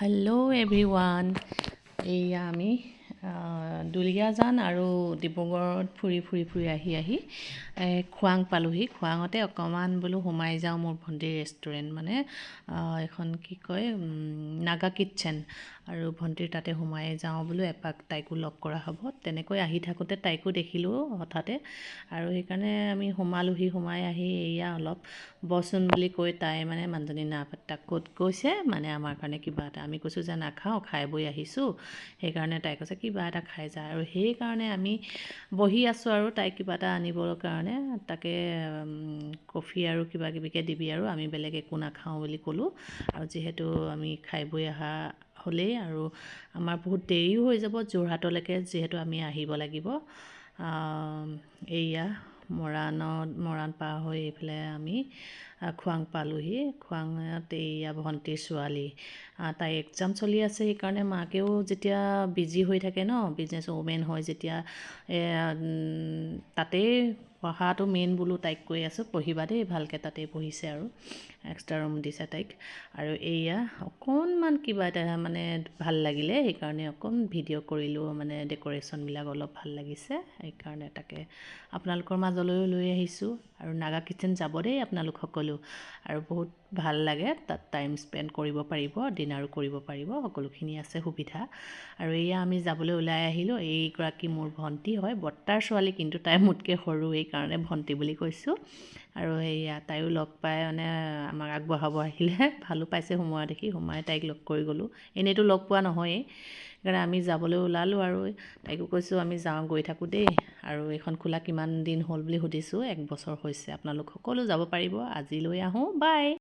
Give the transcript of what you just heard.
Hello' everyone. এইয়া আমি দুলীয়াজান আৰু ডিব্ৰুগড়ত ফুৰি আহি খোৱাং পালোহি। খোৱাঙতে অকণমান বোলো সোমাই যাওঁ, মোৰ ভণ্টিৰ ৰেষ্টুৰেণ্ট মানে এখন কি কয় নাগা কিটচেন, আৰু ভণ্টিৰ তাতে সোমাই যাওঁ বোলো এপাক, তাইকো লগ কৰা হ'ব। তেনেকৈ আহি থাকোঁতে তাইকো দেখিলোঁ হঠাতে, আৰু সেইকাৰণে আমি সোমালোহি। সোমাই আহি এয়া অলপ বচোন বুলি কৈ তাই মানে মানুহজনী না পাত্তা ক'ত গৈছে, মানে আমাৰ কাৰণে কিবা এটা, আমি কৈছোঁ যে নাখাওঁ, খাই বৈ আহিছোঁ। সেইকাৰণে তাই কৈছে কিবা এটা খাই যায়, আৰু সেইকাৰণে আমি বহি আছোঁ আৰু তাইক কিবা এটা আনিবৰ কাৰণে। তাকে কফি আৰু কিবা কিবিকৈ দিবি, আৰু আমি বেলেগ একো নাখাওঁ বুলি ক'লোঁ। আৰু যিহেতু আমি খাই বৈ অহা হ'লেই, আৰু আমাৰ বহুত দেৰিও হৈ যাব যোৰহাটলৈকে, যিহেতু আমি আহিব লাগিব। এইয়া মৰাণ পাৰ হৈ এইফালে আমি খোৱাং পালোহি। খোৱাঙত এইয়া ভণ্টিৰ ছোৱালী, তাই এক্সাম চলি আছে, সেইকাৰণে মাকেও যেতিয়া বিজি হৈ থাকে ন, বিজনেছ ওমেন হয় যেতিয়া, তাতেই পঢ়াটো মেইন বোলো। তাইক কৈ আছোঁ পঢ়িবা দেই ভালকৈ, তাতেই পঢ়িছে, আৰু এক্সট্ৰা ৰুম দিছে তাইক। আৰু এইয়া অকণমান কিবা এটা মানে ভাল লাগিলে, সেইকাৰণে অকণ ভিডিঅ' কৰিলোঁ, মানে ডেক'ৰেশ্যনবিলাক অলপ ভাল লাগিছে, সেইকাৰণে তাকে আপোনালোকৰ মাজলৈও লৈ আহিছোঁ। আৰু নাগা কিটচেন যাব দেই আপোনালোক সকলো, আৰু বহুত ভাল লাগে তাত, টাইম স্পেণ্ড কৰিব পাৰিব, ডিনাৰো কৰিব পাৰিব, সকলোখিনি আছে সুবিধা। আৰু এয়া আমি যাবলৈ ওলাই আহিলোঁ। এইগৰাকী মোৰ ভণ্টি হয়, বৰ্তাৰ ছোৱালী, কিন্তু তাই মোতকৈ সৰু, এইকাৰণে ভণ্টি বুলি কৈছোঁ। আৰু সেয়া তাইও লগ পাই মানে আমাক আগবঢ়াব আহিলে, ভালো পাইছে সোমোৱা দেখি, সোমাই তাইক লগ কৰি গ'লোঁ। এনেইতো লগ পোৱা নহয়েই, সেইকাৰণে আমি যাবলৈ ওলালোঁ। আৰু তাইকো কৈছোঁ আমি যাওঁ, গৈ থাকোঁ দেই। আৰু এইখন খোলা কিমান দিন হ'ল বুলি সুধিছোঁ, 1 বছৰ হৈছে। আপোনালোক সকলো যাব পাৰিব। আজিলৈ আহোঁ, বাই।